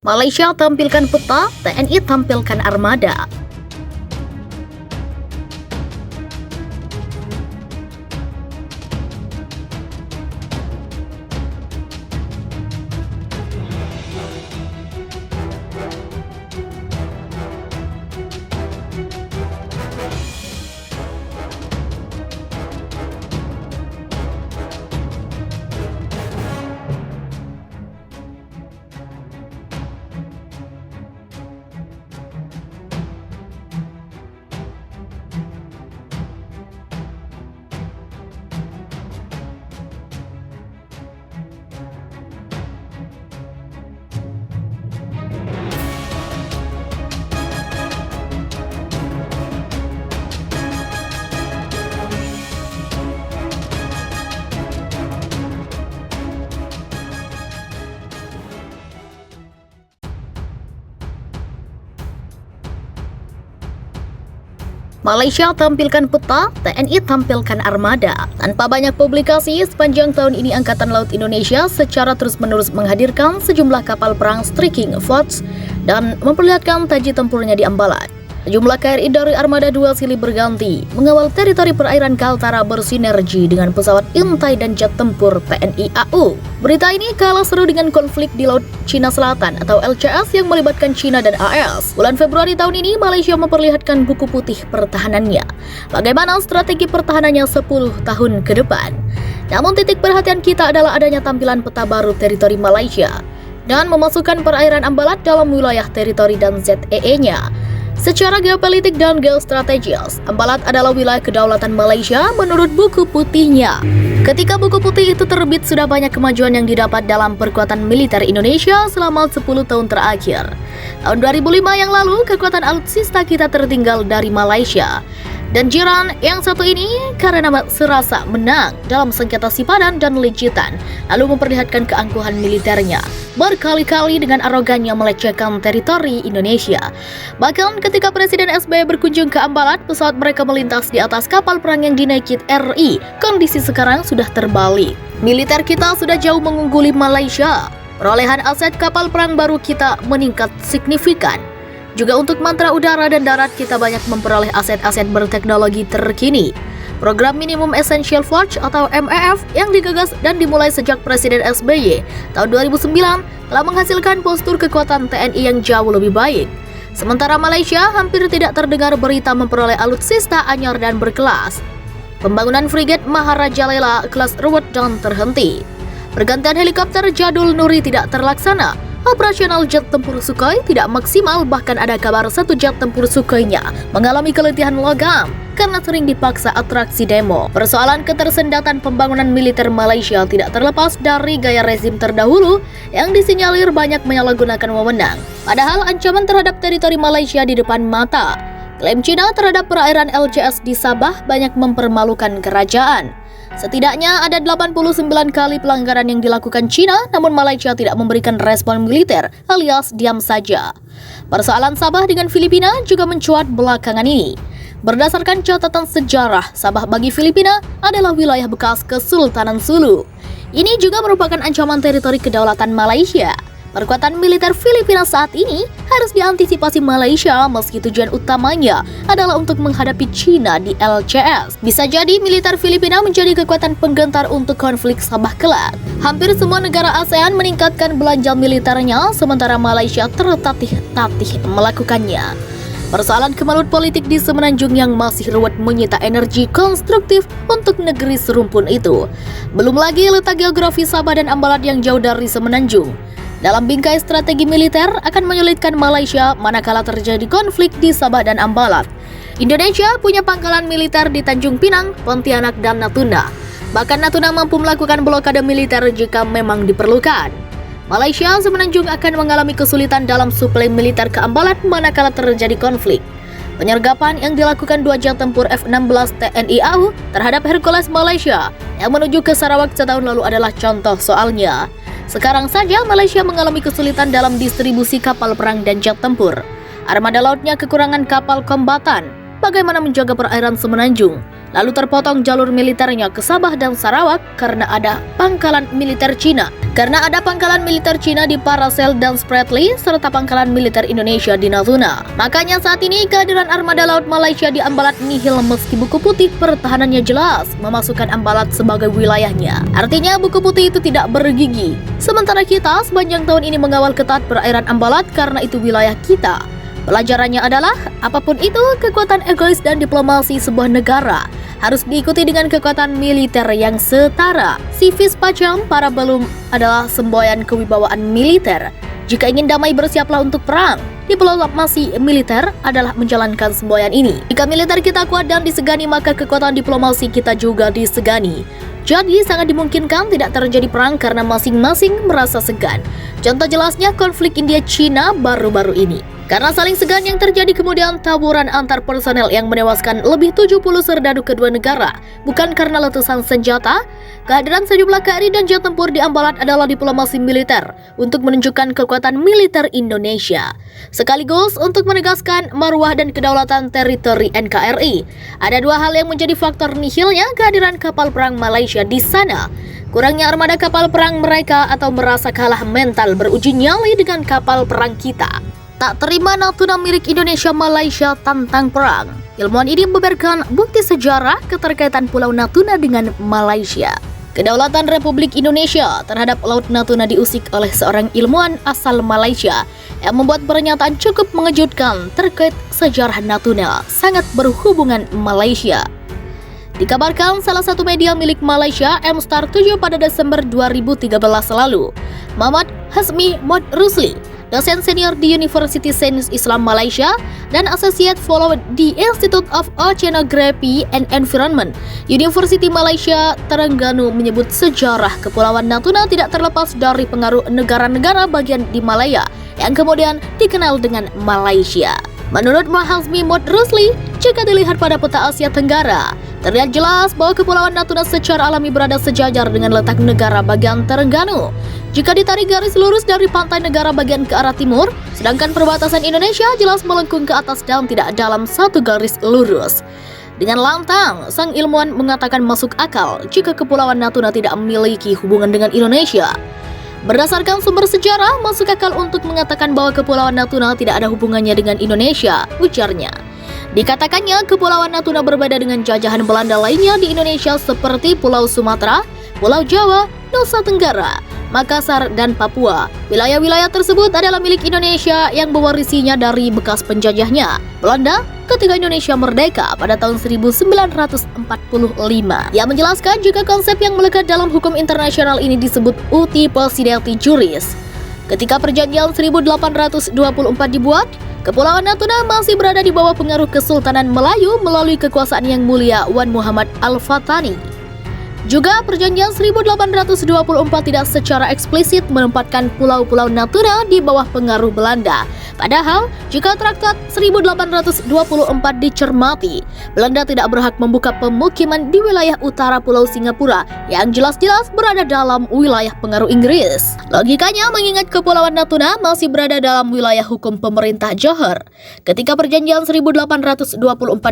Malaysia tampilkan peta, TNI tampilkan armada. Malaysia tampilkan peta, TNI tampilkan armada. Tanpa banyak publikasi, sepanjang tahun ini Angkatan Laut Indonesia secara terus-menerus menghadirkan sejumlah kapal perang striking force dan memperlihatkan taji tempurnya di Ambalat. Sejumlah KRI dari Armada 2 silih berganti mengawal teritori perairan Kaltara bersinergi dengan pesawat intai dan jet tempur TNI AU. Berita ini kalah seru dengan konflik di Laut Cina Selatan atau LCS yang melibatkan Cina dan AS. Bulan Februari tahun ini, Malaysia memperlihatkan buku putih pertahanannya. Bagaimana strategi pertahanannya 10 tahun ke depan. Namun titik perhatian kita adalah adanya tampilan peta baru teritori Malaysia dan memasukkan perairan Ambalat dalam wilayah teritori dan ZEE-nya. Secara geopolitik dan geostrategis, Ambalat adalah wilayah kedaulatan Malaysia menurut buku putihnya. Ketika buku putih itu terbit, sudah banyak kemajuan yang didapat dalam perkuatan militer Indonesia selama 10 tahun terakhir. Tahun 2005 yang lalu, kekuatan alutsista kita tertinggal dari Malaysia. Dan jiran yang satu ini karena serasa menang dalam sengketa Sipadan dan Lincitan, lalu memperlihatkan keangkuhan militernya, berkali-kali dengan arogannya melecehkan teritori Indonesia. Bahkan ketika Presiden SBY berkunjung ke Ambalat, pesawat mereka melintas di atas kapal perang yang dinaiki RI. Kondisi sekarang sudah terbalik. Militer kita sudah jauh mengungguli Malaysia. Perolehan aset kapal perang baru kita meningkat signifikan. Juga untuk mantra udara dan darat kita banyak memperoleh aset-aset berteknologi terkini. Program Minimum Essential Force atau MEF yang digagas dan dimulai sejak Presiden SBY tahun 2009 telah menghasilkan postur kekuatan TNI yang jauh lebih baik. Sementara Malaysia hampir tidak terdengar berita memperoleh alutsista anyar dan berkelas. Pembangunan frigat Maharaja Lela kelas ruwet dan terhenti. Pergantian helikopter jadul Nuri tidak terlaksana. Operasional jet tempur Sukhoi tidak maksimal, bahkan ada kabar satu jet tempur Sukhoi-nya mengalami keletihan logam karena sering dipaksa atraksi demo. Persoalan ketersendatan pembangunan militer Malaysia tidak terlepas dari gaya rezim terdahulu yang disinyalir banyak menyalahgunakan wewenang. Padahal ancaman terhadap teritori Malaysia di depan mata. Klaim Cina terhadap perairan LCS di Sabah banyak mempermalukan kerajaan. Setidaknya ada 89 kali pelanggaran yang dilakukan Cina, namun Malaysia tidak memberikan respon militer alias diam saja. Persoalan Sabah dengan Filipina juga mencuat belakangan ini. Berdasarkan catatan sejarah, Sabah bagi Filipina adalah wilayah bekas Kesultanan Sulu. Ini juga merupakan ancaman teritori kedaulatan Malaysia. Perkuatan militer Filipina saat ini harus diantisipasi Malaysia meski tujuan utamanya adalah untuk menghadapi Cina di LCS. Bisa jadi militer Filipina menjadi kekuatan penggentar untuk konflik Sabah kelak. Hampir semua negara ASEAN meningkatkan belanja militernya, sementara Malaysia tertatih-tatih melakukannya. Persoalan kemelut politik di Semenanjung yang masih ruwet menyita energi konstruktif untuk negeri serumpun itu. Belum lagi letak geografi Sabah dan Ambalat yang jauh dari Semenanjung. Dalam bingkai strategi militer akan menyulitkan Malaysia manakala terjadi konflik di Sabah dan Ambalat. Indonesia punya pangkalan militer di Tanjung Pinang, Pontianak, dan Natuna. Bahkan Natuna mampu melakukan blokade militer jika memang diperlukan. Malaysia Semenanjung akan mengalami kesulitan dalam suplai militer ke Ambalat manakala terjadi konflik. Penyergapan yang dilakukan 2 jet tempur F-16 TNI AU terhadap Hercules Malaysia yang menuju ke Sarawak setahun lalu adalah contoh soalnya. Sekarang saja Malaysia mengalami kesulitan dalam distribusi kapal perang dan jet tempur. Armada lautnya kekurangan kapal kombatan. bagaimana menjaga perairan Semenanjung. Lalu terpotong jalur militernya ke Sabah dan Sarawak karena ada pangkalan militer Cina. Karena ada pangkalan militer Cina di Paracel dan Spratly serta pangkalan militer Indonesia di Natuna. Makanya saat ini kehadiran armada laut Malaysia di Ambalat nihil meski buku putih pertahanannya jelas memasukkan Ambalat sebagai wilayahnya. Artinya buku putih itu tidak bergigi. Sementara kita sepanjang tahun ini mengawal ketat perairan Ambalat karena itu wilayah kita. Pelajarannya adalah, apapun itu, kekuatan egois dan diplomasi sebuah negara harus diikuti dengan kekuatan militer yang setara. Civis pacem para belum adalah semboyan kewibawaan militer. Jika ingin damai, bersiaplah untuk perang. Diplomasi militer adalah menjalankan semboyan ini. Jika militer kita kuat dan disegani, maka kekuatan diplomasi kita juga disegani. Jadi sangat dimungkinkan tidak terjadi perang karena masing-masing merasa segan. Contoh jelasnya konflik India-Cina baru-baru ini. Karena saling segan yang terjadi kemudian taburan antar personel yang menewaskan lebih 70 serdadu kedua negara. Bukan karena letusan senjata, kehadiran sejumlah KRI dan jet tempur di Ambalat adalah diplomasi militer untuk menunjukkan kekuatan militer Indonesia. Sekaligus untuk menegaskan marwah dan kedaulatan teritori NKRI. Ada dua hal yang menjadi faktor nihilnya kehadiran kapal perang Malaysia di sana. Kurangnya armada kapal perang mereka atau merasa kalah mental beruji nyali dengan kapal perang kita. Tak terima Natuna milik Indonesia Malaysia tantang perang. Ilmuwan ini membeberkan bukti sejarah keterkaitan Pulau Natuna dengan Malaysia. Kedaulatan Republik Indonesia terhadap Laut Natuna diusik oleh seorang ilmuwan asal Malaysia yang membuat pernyataan cukup mengejutkan terkait sejarah Natuna sangat berhubungan Malaysia. Dikabarkan salah satu media milik Malaysia, M-Star 7 pada Desember 2013 lalu, Muhammad Hasmi Mod Rusli, dosen senior di University Sains Islam Malaysia dan Associate Fellow di Institute of Oceanography and Environment, University Malaysia Terengganu menyebut sejarah Kepulauan Natuna tidak terlepas dari pengaruh negara-negara bagian di Malaya yang kemudian dikenal dengan Malaysia. Menurut Mahazmi Mod Rusli, jika dilihat pada peta Asia Tenggara, terlihat jelas bahwa Kepulauan Natuna secara alami berada sejajar dengan letak negara bagian Terengganu. Jika ditarik garis lurus dari pantai negara bagian ke arah timur, sedangkan perbatasan Indonesia jelas melengkung ke atas dan tidak dalam satu garis lurus. Dengan lantang, sang ilmuwan mengatakan masuk akal jika Kepulauan Natuna tidak memiliki hubungan dengan Indonesia. Berdasarkan sumber sejarah, masuk akal untuk mengatakan bahwa Kepulauan Natuna tidak ada hubungannya dengan Indonesia, ujarnya. Dikatakannya, Kepulauan Natuna berbeda dengan jajahan Belanda lainnya di Indonesia seperti Pulau Sumatera, Pulau Jawa, Nusa Tenggara, Makassar, dan Papua. Wilayah-wilayah tersebut adalah milik Indonesia yang mewarisinya dari bekas penjajahnya, Belanda, ketika Indonesia merdeka pada tahun 1945. Ia menjelaskan jika konsep yang melekat dalam hukum internasional ini disebut uti possidetis juris. Ketika perjanjian 1824 dibuat, Kepulauan Natuna masih berada di bawah pengaruh Kesultanan Melayu melalui kekuasaan Yang Mulia Wan Muhammad Al-Fatani. Juga perjanjian 1824 tidak secara eksplisit menempatkan pulau-pulau Natuna di bawah pengaruh Belanda. Padahal, jika Traktat 1824 dicermati, Belanda tidak berhak membuka pemukiman di wilayah utara Pulau Singapura yang jelas-jelas berada dalam wilayah pengaruh Inggris. Logikanya mengingat Kepulauan Natuna masih berada dalam wilayah hukum pemerintah Johor. Ketika perjanjian 1824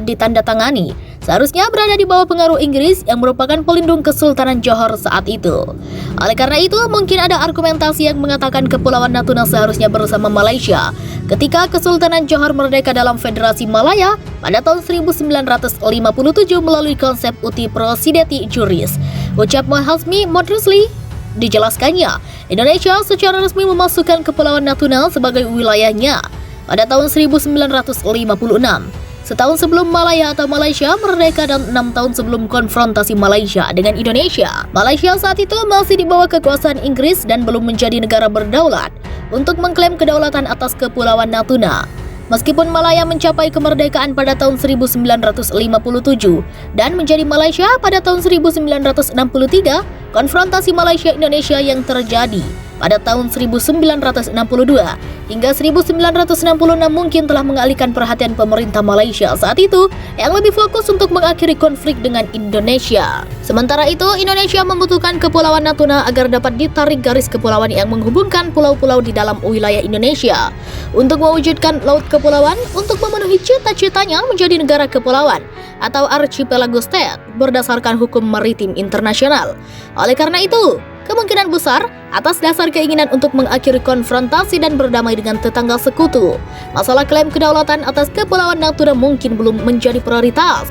ditandatangani, seharusnya berada di bawah pengaruh Inggris yang merupakan pelindung Kesultanan Johor saat itu. Oleh karena itu, mungkin ada argumentasi yang mengatakan Kepulauan Natuna seharusnya bersama Malaysia ketika Kesultanan Johor merdeka dalam Federasi Malaya pada tahun 1957 melalui konsep uti possidetis juris. Ucap Mahazmi Mod Rusli, dijelaskannya, Indonesia secara resmi memasukkan Kepulauan Natuna sebagai wilayahnya pada tahun 1956. Setahun sebelum Malaya atau Malaysia merdeka dan 6 tahun sebelum konfrontasi Malaysia dengan Indonesia. Malaysia saat itu masih di bawah kekuasaan Inggris dan belum menjadi negara berdaulat untuk mengklaim kedaulatan atas Kepulauan Natuna. Meskipun Malaya mencapai kemerdekaan pada tahun 1957 dan menjadi Malaysia pada tahun 1963, konfrontasi Malaysia-Indonesia yang terjadi pada tahun 1962 hingga 1966 mungkin telah mengalihkan perhatian pemerintah Malaysia saat itu yang lebih fokus untuk mengakhiri konflik dengan Indonesia. Sementara itu, Indonesia membutuhkan Kepulauan Natuna agar dapat ditarik garis kepulauan yang menghubungkan pulau-pulau di dalam wilayah Indonesia. untuk mewujudkan laut kepulauan untuk memenuhi cita-citanya menjadi negara kepulauan atau archipelago state berdasarkan hukum maritim internasional. Oleh karena itu, kemungkinan besar atas dasar keinginan untuk mengakhiri konfrontasi dan berdamai dengan tetangga sekutu, masalah klaim kedaulatan atas kepulauan Natuna mungkin belum menjadi prioritas.